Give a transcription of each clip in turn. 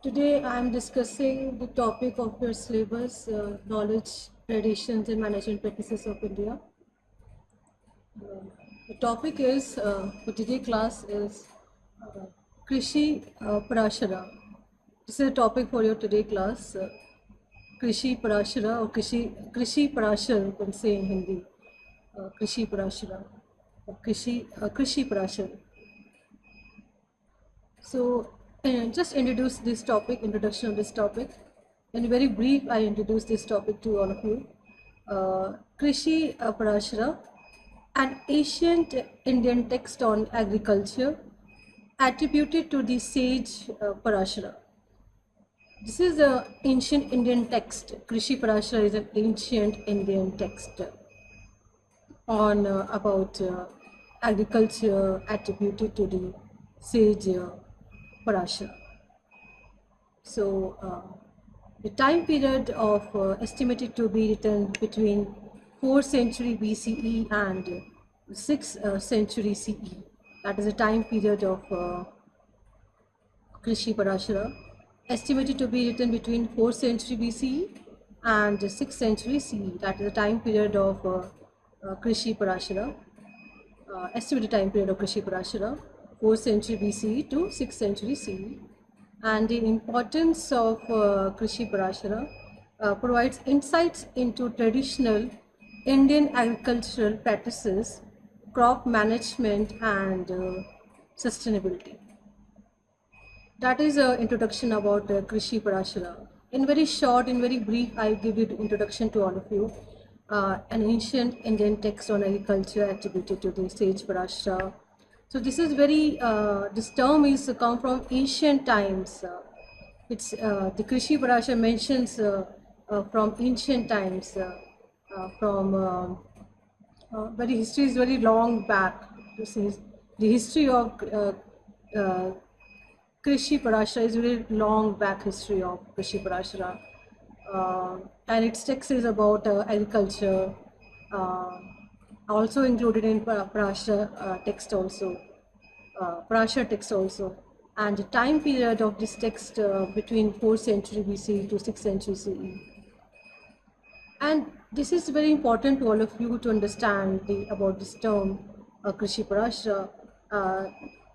Today I am discussing the topic of your syllabus, knowledge, traditions and management practices of India. The topic is, for today class is Krishi Parashara. This is a topic for your today class. Krishi Parashara or Krishi Parashar, you can say in Hindi. Krishi Parashara. Krishi Parashar. So, just introduce this topic, introduction of this topic. In very brief, I introduce this topic to all of you. Krishi Parashara, an ancient Indian text on agriculture attributed to the sage Parashara. This is an ancient Indian text. Krishi Parashara is an ancient Indian text on about agriculture attributed to the sage Parashara. So, the time period of estimated to be written between 4th century BCE and 6th century CE. That is the time period of Krishi Parashara. Estimated to be written between 4th century BCE and 6th century CE. That is the time period of Krishi Parashara. Estimated time period of Krishi Parashara, 4th century BCE to 6th century CE. And the importance of Krishi Parashara provides insights into traditional Indian agricultural practices, crop management and sustainability. That is an introduction about Krishi Parashara. In very short, in very brief, I give you the introduction to all of you. An ancient Indian text on agriculture attributed to the sage Parashara. So this is very, this term is come from ancient times. It's the Krishi Parashara mentions from ancient times, very history is very long back. This is the history of Krishi Parashara is very long back history of Krishi Parashara, and its text is about agriculture. Also included in Parashara text also, Parashara text also, and the time period of this text between 4th century BC to 6th century CE. And this is very important to all of you to understand about this term, Krishi Parashara.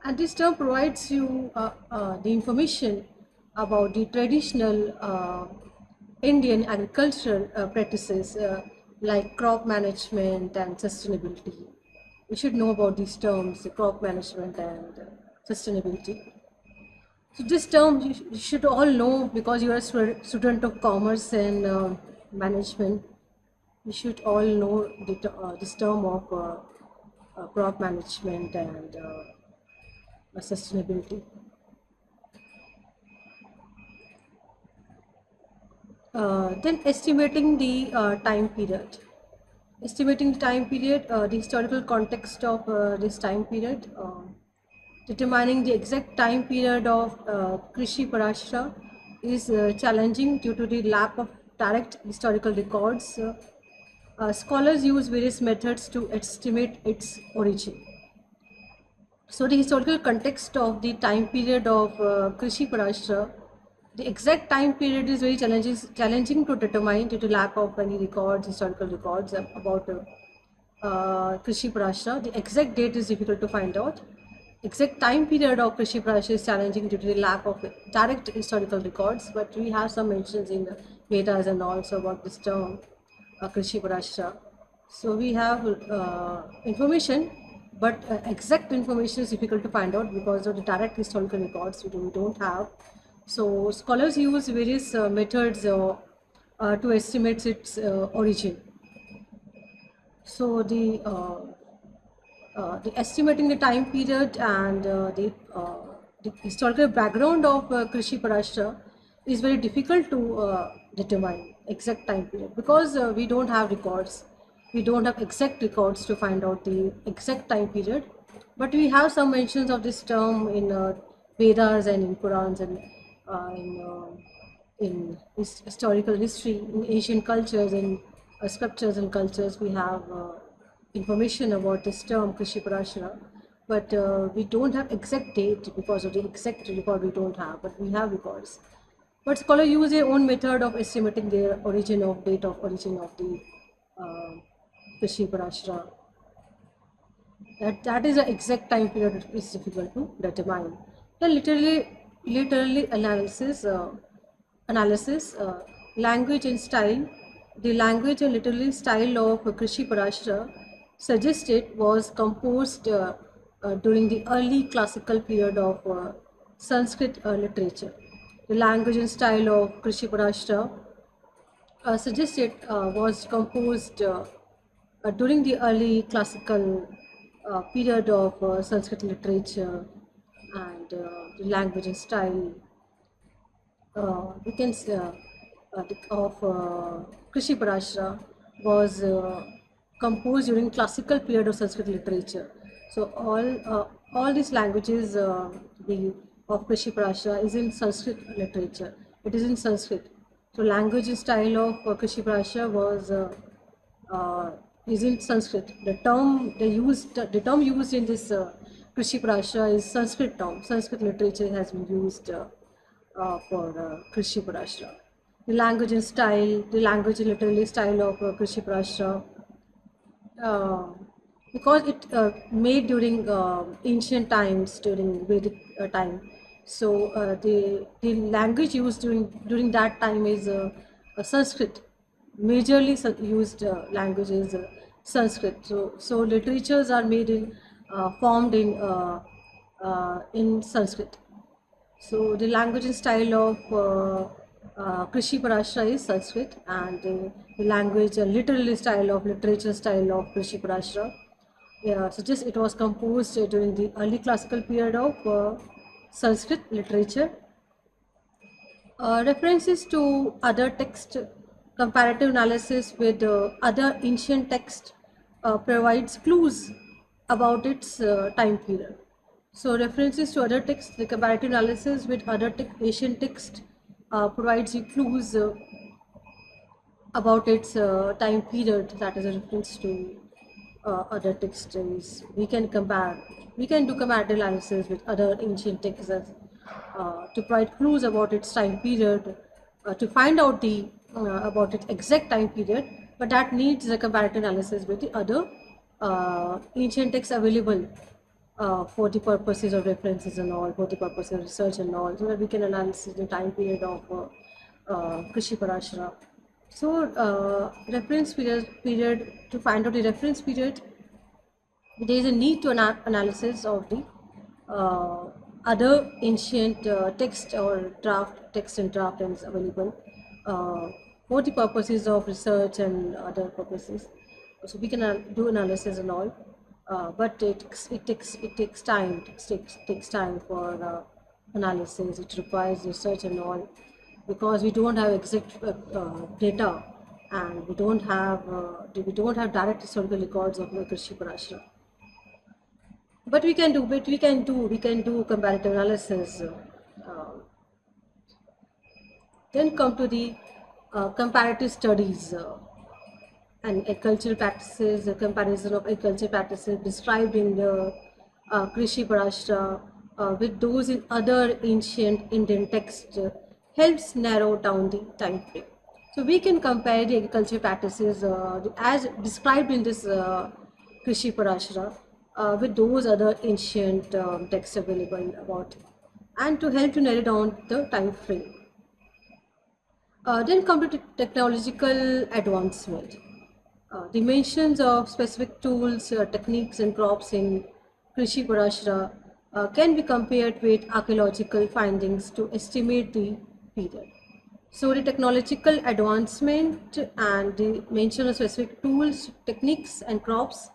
And this term provides you the information about the traditional Indian agricultural practices like crop management and sustainability. You should know about these terms, crop management and sustainability. So this term you should all know because you are a student of commerce and management. You should all know this term of crop management and sustainability. Then estimating the time period. Estimating the time period, the historical context of this time period, determining the exact time period of Krishi Parashara is challenging due to the lack of direct historical records. Scholars use various methods to estimate its origin. So the historical context of the time period of Krishi Parashara, the exact time period is very challenging to determine due to lack of any records, historical records about Krishi Parashara. The exact date is difficult to find out. Exact time period of Krishi Parashara is challenging due to the lack of direct historical records, but we have some mentions in the Vedas and also about this term, Krishi Parashara. So we have information, but exact information is difficult to find out because of the direct historical records we don't have. So scholars use various methods to estimate its origin. So the estimating the time period and the historical background of Krishi Parashara is very difficult to determine exact time period because we don't have records. We don't have exact records to find out the exact time period, but we have some mentions of this term in Vedas and in Purans and in historical history, in Asian cultures, in scriptures and cultures. We have information about this term Krishi Parashara, but we don't have exact date because of the exact record we don't have, but we have records. But scholars use their own method of estimating their date of origin of the uh, Krishi Parashara. That is the exact time period is difficult to determine. The literally analysis, language and style. The language and literary style of Krishi Parashara suggested was composed during the early classical period of Sanskrit literature. The language and style of Krishi Parashara suggested was composed during the early classical period of Sanskrit literature, and the language and style we can say, of Krishi Parashara was composed during classical period of Sanskrit literature. So all these languages of Krishi Parashara is in Sanskrit literature. It is in Sanskrit. So language and style of Krishi Parashara was uh, is in Sanskrit. The term used in this Krishi Parashara is Sanskrit term. Sanskrit literature has been used for Krishi Parashara. The language and literary style of Krishi Parashara, uh, because it made during ancient times, during Vedic time. So the language used during that time is Sanskrit. Majorly used language is Sanskrit. So literatures are made in formed in Sanskrit. So the language and style of Krishi Parashara is Sanskrit, and the language and literary style of literature style of Krishi Parashara. Yeah, so just it was composed during the early classical period of Sanskrit literature. References to other text, comparative analysis with other ancient text provides clues about its time period. So references to other texts, the comparative analysis with other ancient text provides you clues about its time period, that is a reference to other texts. We can do comparative analysis with other ancient texts to provide clues about its time period, to find out the about its exact time period, but that needs a comparative analysis with the other ancient texts available for the purposes of references and all, for the purpose of research and all, so that we can analyze the time period of Krishi Parashara. So, reference period, to find out the reference period, there is a need to analysis of the other ancient text or draft text and draft ends available uh, for the purposes of research and other purposes. So we can do analysis and all, but it takes time. Takes time for analysis. It requires research and all, because we don't have exact data, and we don't have direct historical records of the Krishi Parashara. But we can do comparative analysis. Then come to the comparative studies and agricultural practices, the comparison of agricultural practices described in the Krishi Parashara with those in other ancient Indian texts helps narrow down the time frame. So we can compare the agricultural practices as described in this Krishi Parashara with those other ancient texts available about, and to help to narrow down the time frame. Then come to technological advancement. The mentions of specific tools, techniques, and crops in Krishi Parashara can be compared with archaeological findings to estimate the period. So the technological advancement and the mention of specific tools, techniques, and crops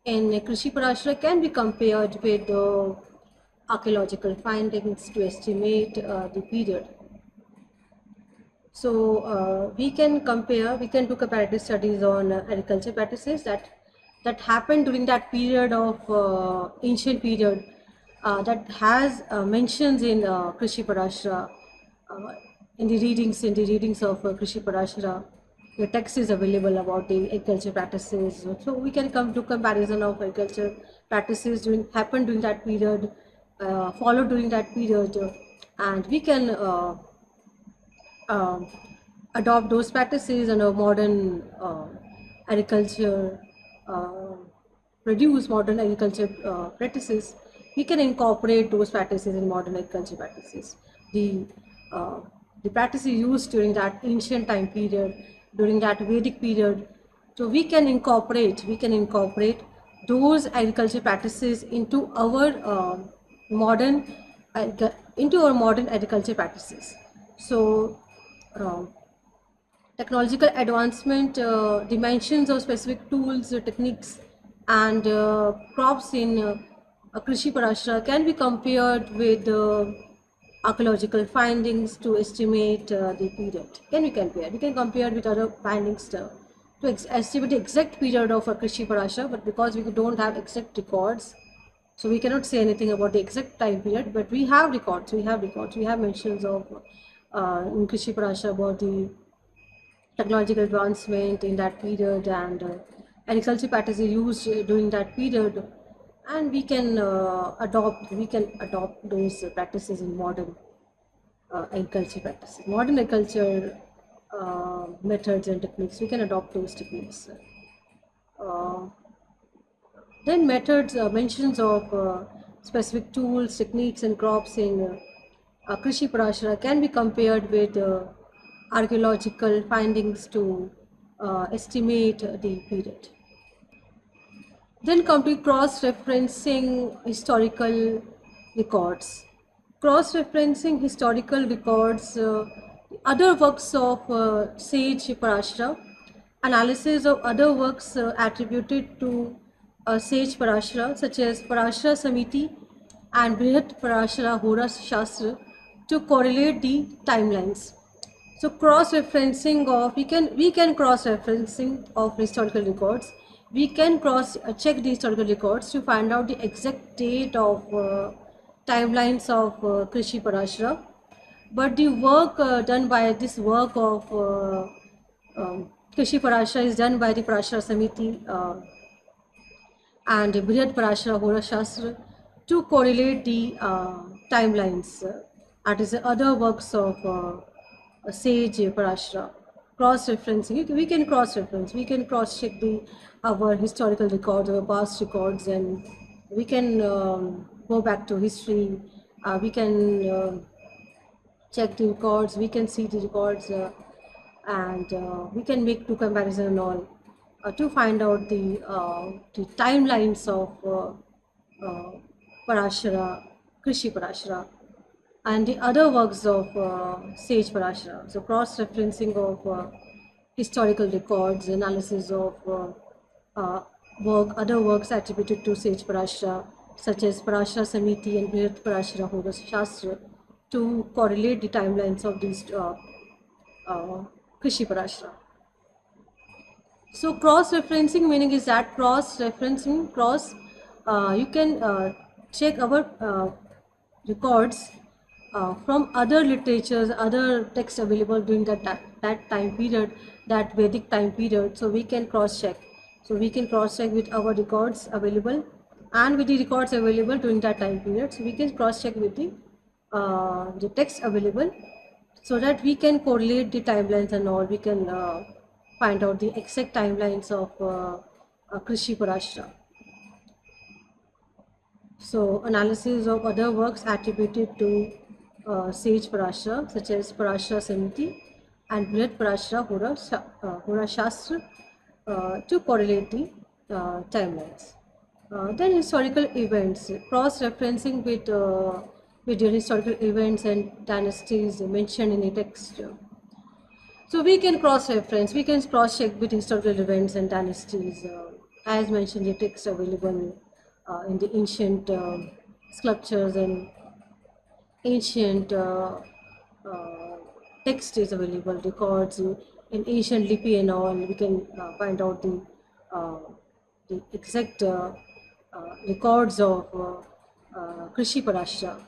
in Krishi Parashara can be compared with archaeological findings to estimate the period. So we can do comparative studies on agriculture practices that happened during that period of ancient period that has mentions in Krishi Parashara, uh, in the readings of Krishi Parashara. The text is available about the agriculture practices. So we can come to comparison of agriculture practices happened during that period, followed during that period, and we can um, adopt those practices and a modern agriculture, uh, produce modern agriculture practices, we can incorporate those practices in modern agriculture practices. The uh, the practices used during that ancient time period, during that Vedic period, so we can incorporate those agriculture practices into our modern into our modern agriculture practices. So um, technological advancement, dimensions of specific tools, techniques, and crops in Krishi Parashara can be compared with archaeological findings to estimate the period. Can we compare? We can compare with other findings to estimate the exact period of a Krishi Parashara, but because we don't have exact records, so we cannot say anything about the exact time period, but we have records. We have mentions of in Krishi Parashara about the technological advancement in that period and agriculture practices used during that period, and we can adopt those practices in modern agriculture practices, modern agriculture methods and techniques. We can adopt those techniques. Uh, then methods, mentions of specific tools, techniques, and crops in Krishi Parashara can be compared with archaeological findings to estimate the period. Then come to cross-referencing historical records. Cross-referencing historical records, other works of sage Parashara, analysis of other works attributed to sage Parashara, such as Parashara Samiti and Brihat Parashara Hora Shastra, to correlate the timelines. So cross-referencing of we can cross-referencing of historical records. We can cross check the historical records to find out the exact date of timelines of Krishi Parashara. But the work done by this work of Krishi Parashara is done by the Parashara Samiti and Brihad Parashara Hora Shastra to correlate the timelines. That is other works of sage Parashara. Cross-referencing, we can cross-reference, we can cross-check the our historical records, our past records, and we can go back to history. We can check the records, we can see the records, and we can make two comparison and all to find out the timelines of Parashara, Krishi Parashara, and the other works of Sage Parashara. So cross-referencing of historical records, analysis of other works attributed to Sage Parashara, such as Parashara Samiti and Brihat Parashara Hora Shastra, to correlate the timelines of these Krishi Parashara. So cross-referencing meaning is that cross-referencing, you can check our records from other literatures, other texts available during that time period, that Vedic time period. So we can cross-check. So we can cross-check with our records available and with the records available during that time period. So we can cross-check with the text available, so that we can correlate the timelines and all. We can find out the exact timelines of Krishi Parashara. So analysis of other works attributed to Sage Parashara, such as Parashara Samiti and Brihat Parashara Hora Shastra, to correlate the timelines. Then historical events, cross-referencing with your historical events and dynasties mentioned in the text. So we can cross-reference, we can cross-check with historical events and dynasties, as mentioned the text available in the ancient sculptures and ancient text is available, records in ancient lipi and all. We can find out the exact records of Krishi Parashara.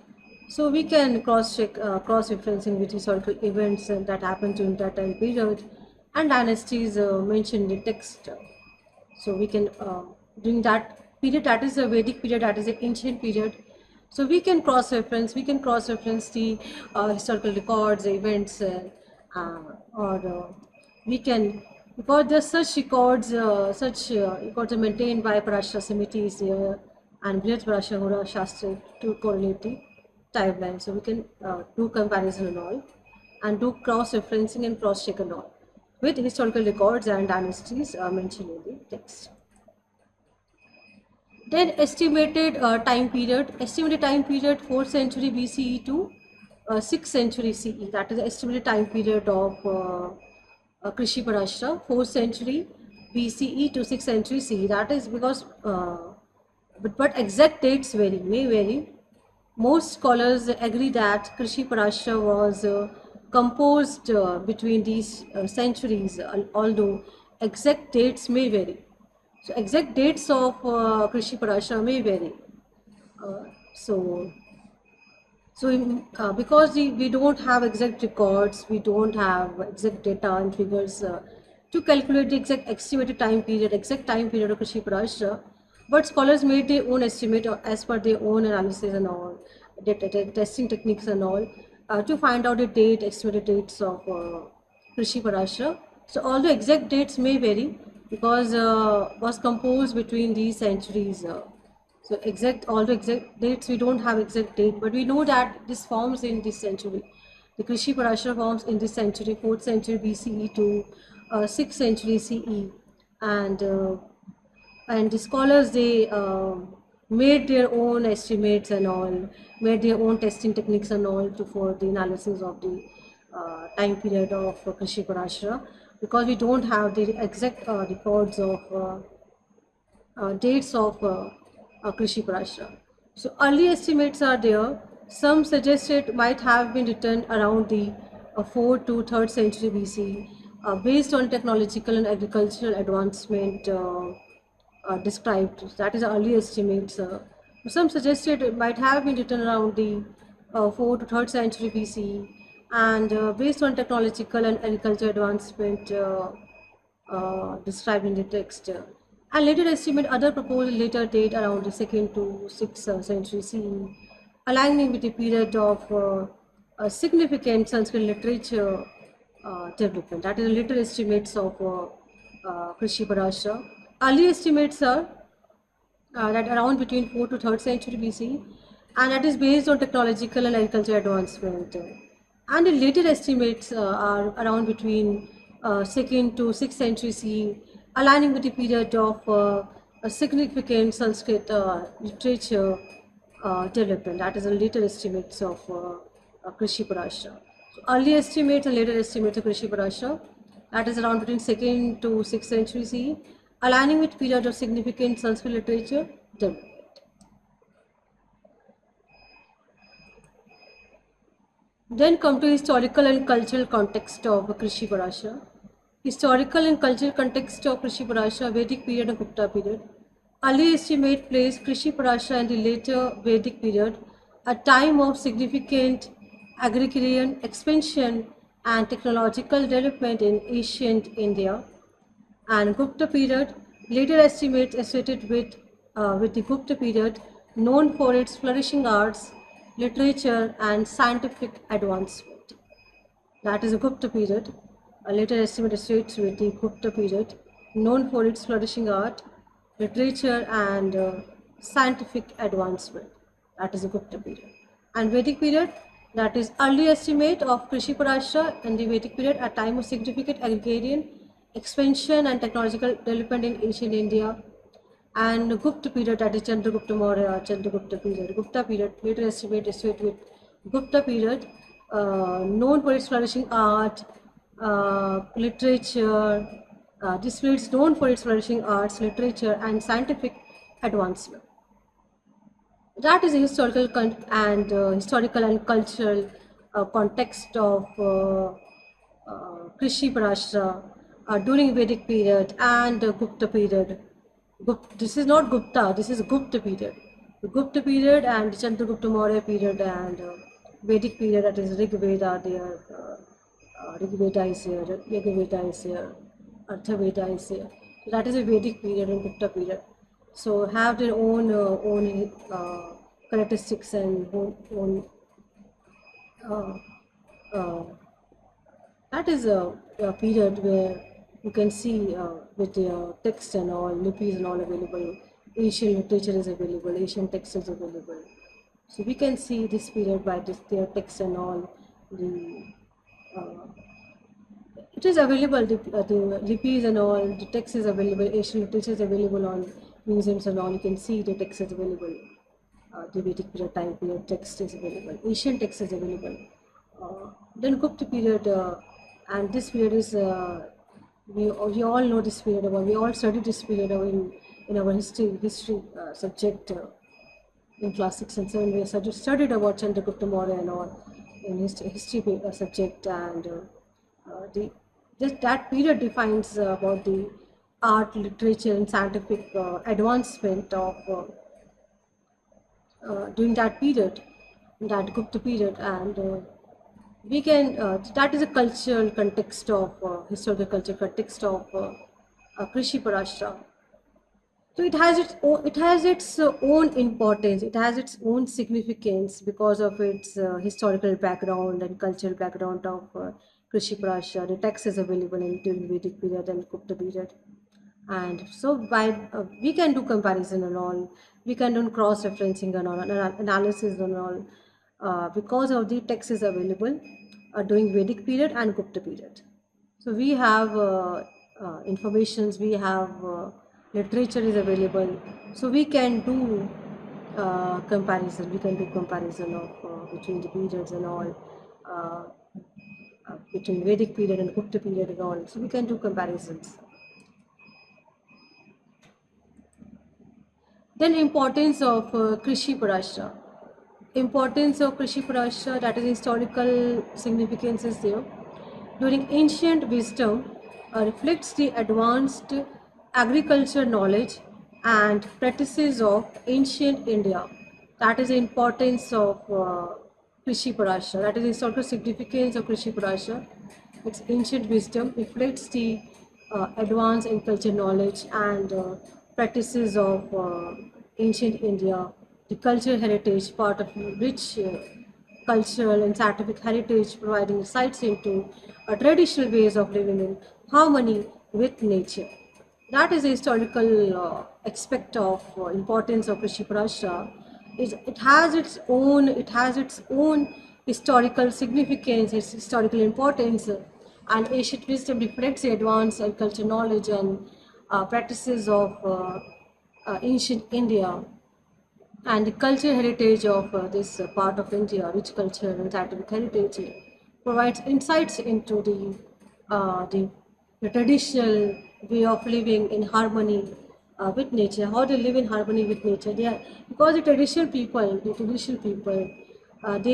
So we can cross-check, cross-referencing with historical events that happened during that time period and dynasties mentioned in the text. So we can, during that period, that is a Vedic period, that is an ancient period. So we can cross-reference the historical records, events, or we can, because there's such records are maintained by Parashara Samitis and Brihat Parashara Shastra to correlate the timeline. So we can do comparison and all, and do cross-referencing and cross-check and all with historical records and dynasties mentioned in the text. Then estimated time period 4th century BCE to 6th century CE. That is the estimated time period of Krishi Parashara, 4th century BCE to 6th century CE. That is because, but exact dates may vary. Most scholars agree that Krishi Parashara was composed between these centuries, although exact dates may vary. So exact dates of Krishi Parashara may vary. Uh, so because we don't have exact records, we don't have exact data and figures to calculate the exact time period of Krishi Parashara, but scholars made their own estimate as per their own analysis and all, testing techniques and all, to find out the estimated dates of Krishi Parashara. So although exact dates may vary, because was composed between these centuries. So all the exact dates, we don't have exact date, but we know that this forms in this century. The Krishi Parashara forms in this century, 4th century BCE to 6th century CE, and the scholars, they made their own estimates and all, made their own testing techniques and all for the analysis of the time period of Krishi Parashara, because we don't have the exact records of dates of Krishi Parashara. So early estimates are there. Some suggested might have been written around the 4th to 3rd century BC, based on technological and agricultural advancement described. That is early estimates. Some suggested it might have been written around the 4th to 3rd century BC, and based on technological and agricultural advancement described in the text. And later estimate other proposed later date around the 2nd to 6th century CE, aligning with the period of significant Sanskrit literature development. That is the later estimates of Krishi Parashara. Early estimates are that around between 4th to 3rd century BC, and that is based on technological and agricultural advancement. And the later estimates are around between 2nd to 6th century CE, aligning with the period of a significant Sanskrit literature development. That is the later estimates of Krishi Parashara. So early estimates and later estimates of Krishi Parashara, that is around between 2nd to 6th century CE, aligning with period of significant Sanskrit literature development. Then come to historical and cultural context of Krishi Parashara. Historical and cultural context of Krishi Parashara, Vedic period and Gupta period. Early estimate place Krishi Parashara in the later Vedic period, a time of significant agrarian expansion and technological development in ancient India. And Gupta period, later estimates associated with the Gupta period, known for its flourishing arts, literature, and scientific advancement. That is a Gupta period. A later estimate associates with the Gupta period, known for its flourishing art, literature, and scientific advancement. That is a Gupta period. And Vedic period, that is early estimate of Krishi Parashara in the Vedic period, a time of significant agrarian expansion and technological development in ancient India. And Gupta period, that is Chandragupta Maurya, Chandragupta period. Gupta period, later estimate associated with Gupta period, known for its flourishing art, literature, this period is known for its flourishing arts, literature, and scientific advancement. That is a historical and cultural context of Krishi Parashara during Vedic period and Gupta period. This is not Gupta, this is Gupta period. The Gupta period and Chandragupta Maurya period and Vedic period, that is Rig Veda there, Rig Veda is here, Yajna Veda is here, Artha Veda is here. So that is a Vedic period and Gupta period. So have their own characteristics and own uh, That is a period where you can see with the text and all, lipis and all available, Asian literature is available, Asian text is available. So we can see this period by this, their text and all. The it is available, the lipis and all, the text is available, Asian literature is available on museums and all. You can see the text is available. The Vedic period time period text is available, Asian text is available. Then Gupta period, and this period is we all know this period about, we all studied this period in our history subject. In class 6 and 7 we studied about Chandragupta Maurya and all in history subject, and the just that period defines about the art, literature, and scientific advancement of during that period, that Gupta period, and we can that is a cultural context of historical culture context of Krishi Parashara. So it has its own importance. It has its own significance because of its historical background and cultural background of Krishi Prasha. The text is available in during Vedic period and Gupta period, and so by we can do comparison and all. We can do cross referencing and all, analysis and all, because of the text is available during Vedic period and Gupta period. So we have informations, we have literature is available. So we can do comparison. We can do comparison of between the periods and all, uh, between Vedic period and Gupta period and all. So we can do comparisons. Then importance of Krishi Parashara. Importance of Krishi Parashara, that is historical significance is there. During ancient wisdom reflects the advanced agriculture knowledge and practices of ancient India. That is the importance of Krishi Parashara. That is the historical significance of Krishi Parashara. Its ancient wisdom reflects the advanced agriculture knowledge and practices of ancient India, the cultural heritage, part of rich cultural and scientific heritage, providing insights into traditional ways of living in harmony with nature. That is a historical aspect of importance of Rishi Parashara. It has its own historical significance, its historical importance, and ancient wisdom reflects the advanced agricultural knowledge and practices of ancient India, and the cultural heritage of this part of India, rich culture and scientific heritage, provides insights into the traditional way of living in harmony with nature, how they live in harmony with nature. They are, because the traditional people, they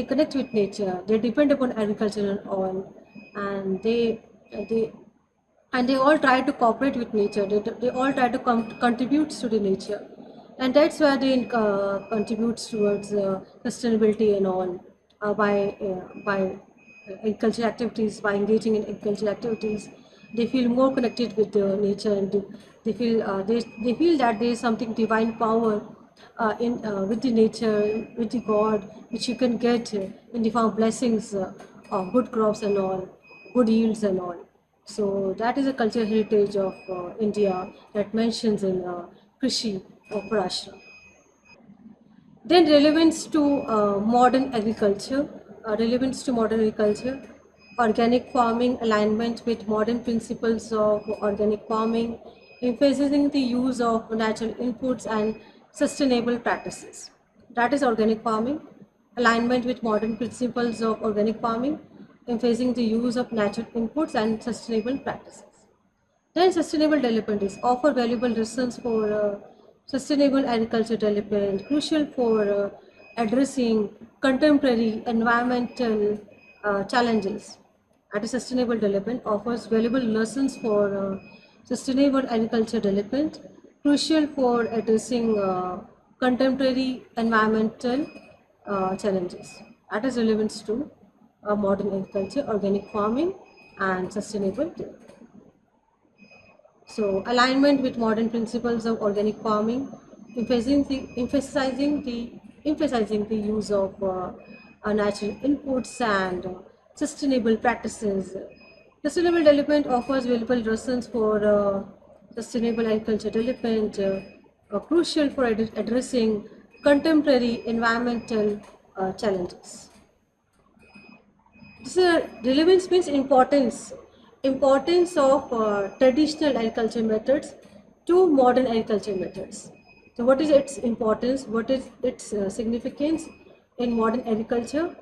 connect with nature, they depend upon agriculture and all, and they they all try to cooperate with nature. They all try to contribute to the nature, and that's where they contributes towards sustainability and all, by agricultural activities. By engaging in agricultural activities, they feel more connected with the nature, and they feel that there is something divine power in with the nature, with the God, which you can get in the form of blessings of good crops and all, good yields and all. So that is a cultural heritage of India that mentions in Krishi or Parashara. Then relevance to modern agriculture, organic farming, alignment with modern principles of organic farming, emphasizing the use of natural inputs and sustainable practices. That is organic farming, alignment with modern principles of organic farming, emphasizing the use of natural inputs and sustainable practices. Then sustainable development is offer valuable lessons for sustainable agriculture development, crucial for addressing contemporary environmental challenges. At a sustainable development offers valuable lessons for sustainable agriculture development, crucial for addressing contemporary environmental challenges. That is relevance to modern agriculture, organic farming, and sustainable development. So, alignment with modern principles of organic farming, emphasizing the use of natural inputs and sustainable practices, Sustainable development offers valuable lessons for sustainable agriculture development, crucial for addressing contemporary environmental challenges. This relevance means importance of traditional agriculture methods to modern agriculture methods. So, what is its importance? What is its significance in modern agriculture,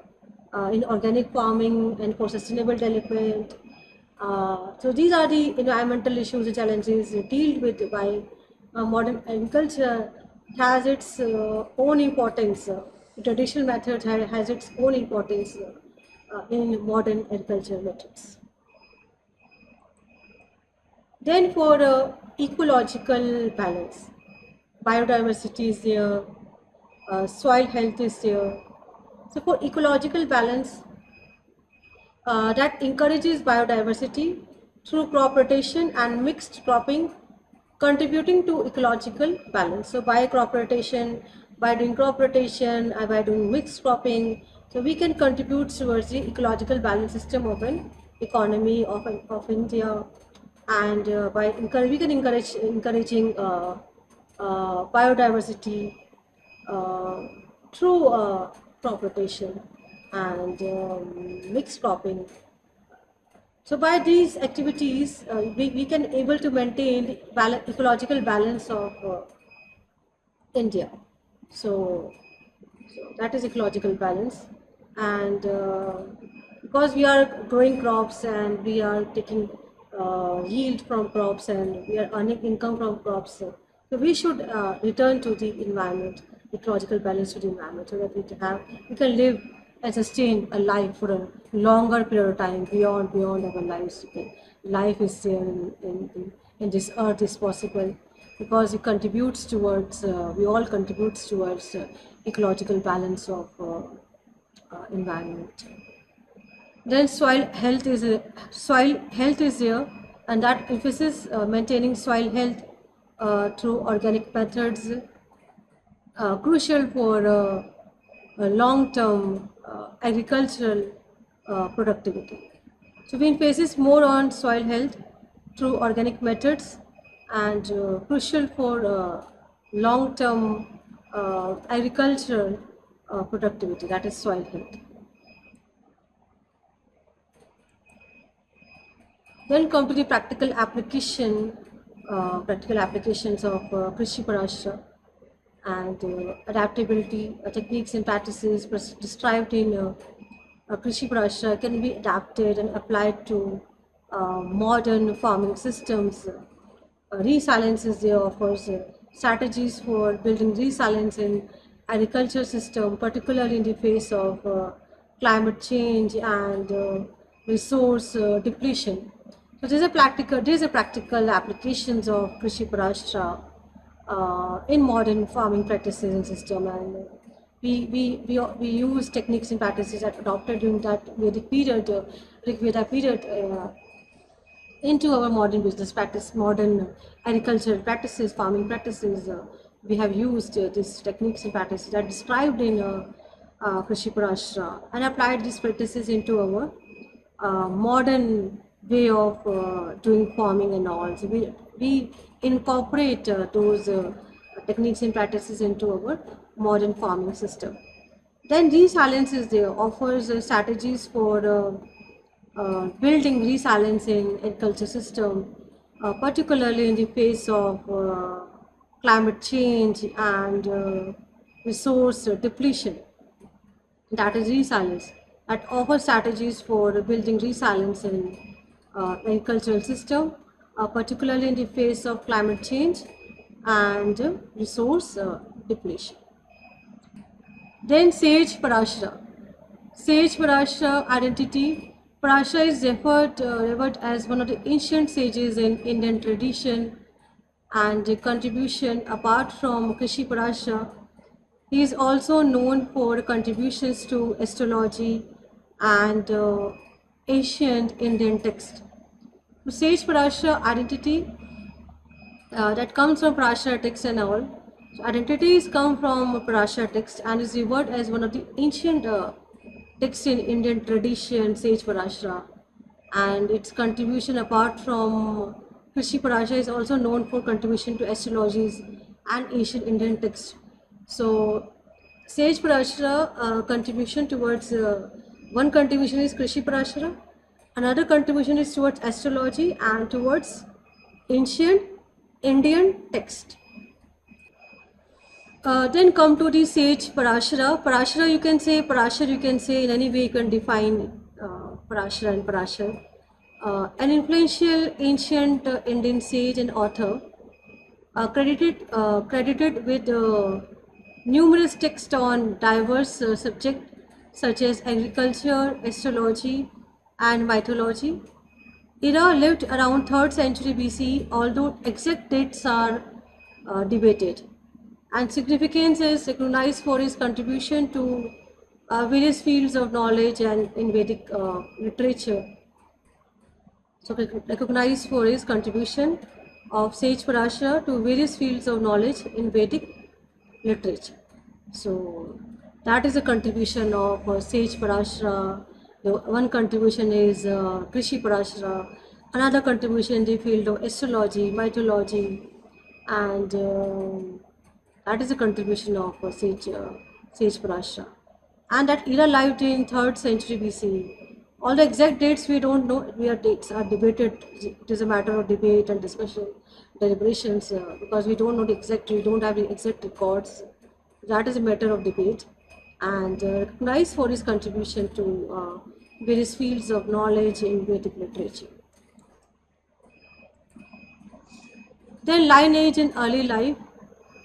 in organic farming, and for sustainable development? So, these are the environmental issues and challenges dealt with by modern agriculture. It has its own importance. The traditional method has its own importance in modern agriculture methods. Then for ecological balance, biodiversity is there, soil health is there. So for ecological balance, that encourages biodiversity through crop rotation and mixed cropping, contributing to ecological balance. So by crop rotation, by doing crop rotation, by doing mixed cropping, so we can contribute towards the ecological balance system of an economy of India, and we can encouraging biodiversity uh, through crop rotation and mixed cropping. So by these activities, we can able to maintain the ecological balance of India. So that is ecological balance, and because we are growing crops and we are taking yield from crops and we are earning income from crops, so we should return to the environment, ecological balance to the environment, so that we can live and sustain a life for a longer period of time beyond our lives. Okay. Life is there in this earth is possible because it contributes towards we all contributes towards ecological balance of environment. Then soil health is there, and that emphasis maintaining soil health through organic methods, crucial for long-term agricultural productivity. So we emphasis more on soil health through organic methods and crucial for long-term agricultural productivity, that is soil health. Then come to the practical applications of Krishi Parashara and adaptability techniques and practices described in Krishi Parashara can be adapted and applied to modern farming systems. Resilience is there offers strategies for building resilience in agriculture system, particularly in the face of climate change and resource depletion. So there's a practical applications of Krishi Parashara in modern farming practices and system, and we use techniques and practices that adopted during that Vedic period, Rig Veda period, into our modern business practice, modern agricultural practices, farming practices. We have used these techniques and practices that are described in Krishi Parashara and applied these practices into our modern way of doing farming and all. So we incorporate those techniques and practices into our modern farming system. Then resilience is there, offers strategies for building resilience in agriculture system, particularly in the face of climate change and resource depletion. That is resilience. That offers strategies for building resilience in agricultural system, particularly in the face of climate change and resource depletion. Then Sage Parashara. Sage Parashara identity. Parashara is referred as one of the ancient sages in Indian tradition, and contribution apart from Krishi Parashara. He is also known for contributions to astrology and ancient Indian text. Sage Parashara identity that comes from Parashara text and all. So identities come from Parashara text and is revered as one of the ancient texts in Indian tradition, Sage Parashara. and its contribution apart from Krishi Parashara is also known for contribution to astrologies and ancient Indian texts. So Sage Parashara contribution towards one contribution is Krishi Parashara, another contribution is towards astrology and towards ancient Indian text. Then come to the sage Parashara. Parashara you can say, Parashar you can say, in any way you can define Parashara and Parashar. An influential ancient Indian sage and author, credited with numerous texts on diverse subjects such as agriculture, astrology, and mythology. Era lived around 3rd century BC, although exact dates are debated. And significance is recognized for his contribution to various fields of knowledge and in Vedic literature. So recognized for his contribution of Sage Parashara to various fields of knowledge in Vedic literature. So that is a contribution of Sage Parashara. One contribution is Krishi Parashara. Another contribution in the field of astrology, mythology, and that is a contribution of Sage Parashara. And that era lived in 3rd century BC. All the exact dates we don't know, dates are debated. It is a matter of debate and discussion, deliberations, because we don't know we don't have the exact records. That is a matter of debate, and recognized for his contribution to various fields of knowledge in Vedic literature. Then lineage and early life.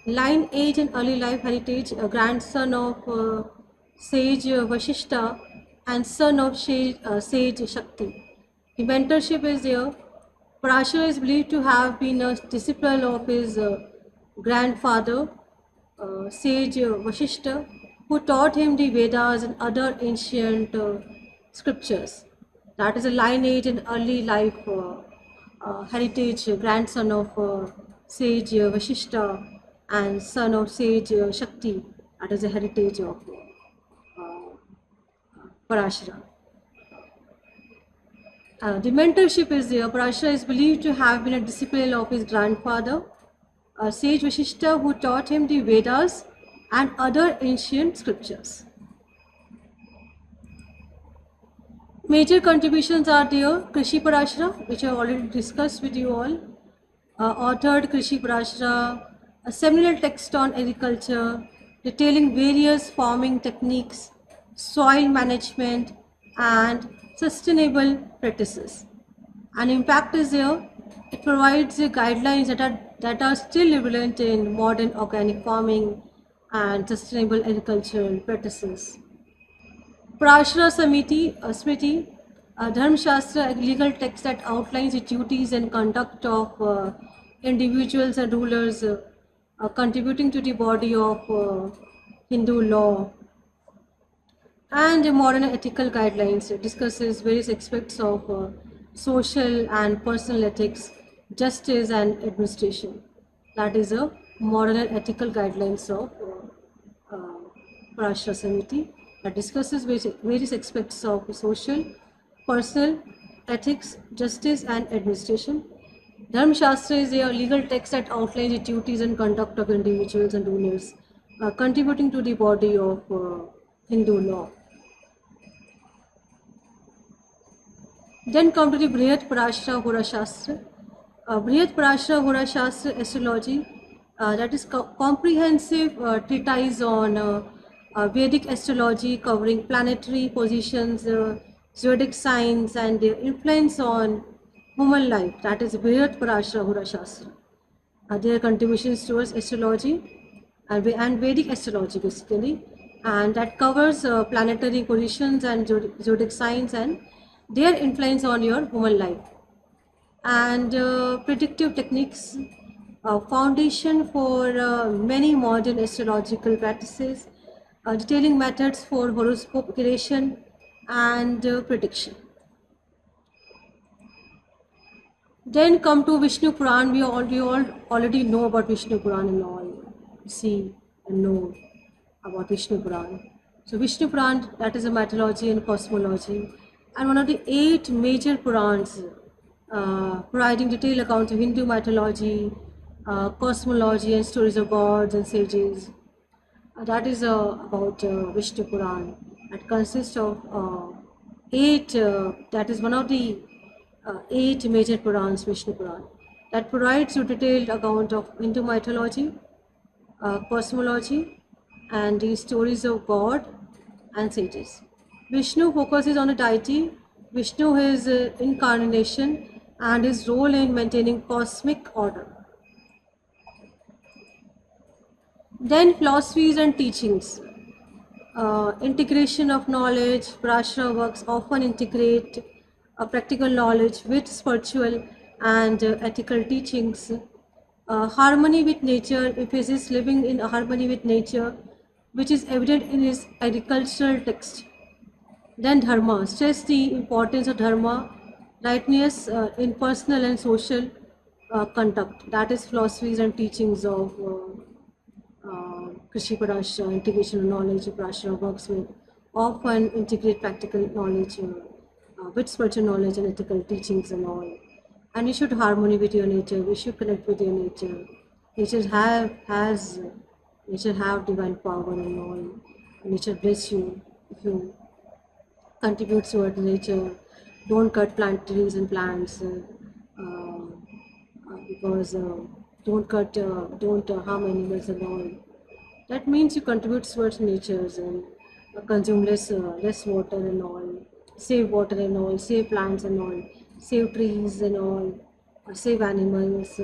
Lineage and early life heritage, a grandson of sage Vashishta and son of sage Shakti. The mentorship is there. Parashara is believed to have been a disciple of his grandfather, sage Vashishta, who taught him the Vedas and other ancient scriptures. That is a lineage and early life heritage, grandson of sage Vashishta and son of sage Shakti. That is a heritage of Parashara. The mentorship is there. Parashara is believed to have been a disciple of his grandfather, sage Vashishta, who taught him the Vedas and other ancient scriptures. Major contributions are there. Krishi Parashara, which I already discussed with you all, authored Krishi Parashara, a seminal text on agriculture, detailing various farming techniques, soil management, and sustainable practices. And impact is there. It provides guidelines that are still relevant in modern organic farming and sustainable agricultural practices. Parashara Smriti, a Dharma Shastra, a legal text that outlines the duties and conduct of individuals and rulers contributing to the body of Hindu law. And modern ethical guidelines discusses various aspects of social and personal ethics, justice and administration. That is a modern ethical guidelines of Parashara Samiti that discusses various aspects of social, personal, ethics, justice and administration. Dharma Shastra is a legal text that outlines the duties and conduct of individuals and rulers contributing to the body of Hindu law. Then come to the Brihat Parashara Hora Shastra. Brihat Parashara Hora Shastra astrology, that is comprehensive treatise on Vedic astrology covering planetary positions, zodiac signs and their influence on human life. That is Brihat Parashara Hora Shastra. Their contributions towards astrology and Vedic astrology basically, and that covers planetary positions and zodiac signs and their influence on your human life. And predictive techniques, foundation for many modern astrological practices, detailing methods for horoscope creation and prediction. Then come to Vishnu Puran. We all already know about Vishnu Puran and all see and know about Vishnu Puran. So Vishnu Puran, that is a mythology and cosmology. and one of the 8 major Purans, providing detailed accounts of Hindu mythology, cosmology, and stories of gods and sages. That is about Vishnu Puran. It consists of that is one of the 8 major Purans, Vishnu Puran, that provides you detailed account of Hindu mythology, cosmology, and the stories of God and sages. Vishnu focuses on a deity, Vishnu his incarnation, and his role in maintaining cosmic order. Then philosophies and teachings. Integration of knowledge. Prashra works often integrate practical knowledge with spiritual and ethical teachings. Harmony with nature, emphasis living in harmony with nature, which is evident in his agricultural text. Then dharma, stress the importance of dharma, rightness in personal and social conduct. That is philosophies and teachings of Krishisuktas, integration of knowledge. Prashra works with often integrate practical knowledge with spiritual knowledge and ethical teachings and all. And you should harmony with your nature. We should connect with your nature. Nature have divine power and all. Nature bless you if you contribute towards nature. Don't cut plant trees and plants because don't harm animals and all. That means you contribute towards natures and consume less water and all, save water and all, save plants and all, save trees and all, save animals,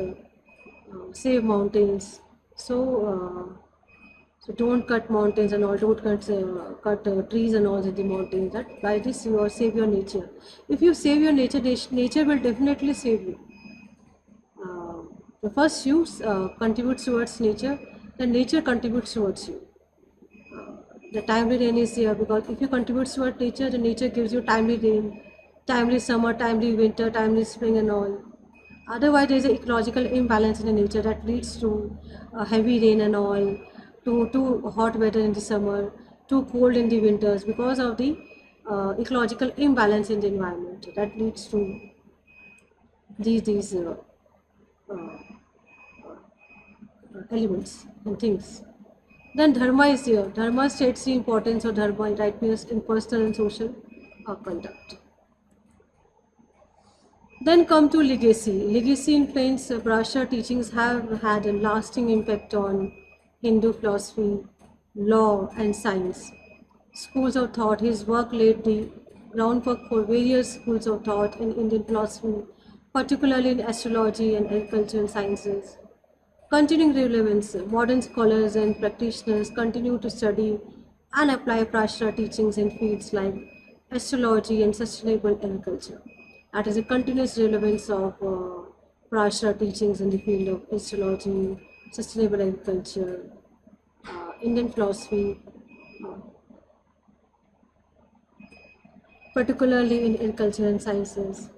save mountains. So don't cut mountains and all. Don't cut trees and all in the mountains. That by this you are save your nature. If you save your nature, nature will definitely save you. The first you contribute towards nature, then nature contributes towards you. The timely rain is here because if you contribute towards nature, the nature gives you timely rain, timely summer, timely winter, timely spring and all. Otherwise, there is an ecological imbalance in the nature that leads to heavy rain and all, to too hot weather in the summer, too cold in the winters because of the ecological imbalance in the environment. That leads to these uh, elements and things. Then dharma is here. Dharma states the importance of dharma and rightness in personal and social conduct. Then come to legacy. Legacy influence Brahmacharya teachings have had a lasting impact on Hindu philosophy, law, and science. Schools of thought. His work laid the groundwork for various schools of thought in Indian philosophy, particularly in astrology and agricultural sciences. Continuing relevance, modern scholars and practitioners continue to study and apply Prashra teachings in fields like astrology and sustainable agriculture. That is a continuous relevance of Prashra teachings in the field of astrology, sustainable agriculture, Indian philosophy, uh, particularly in agriculture and sciences.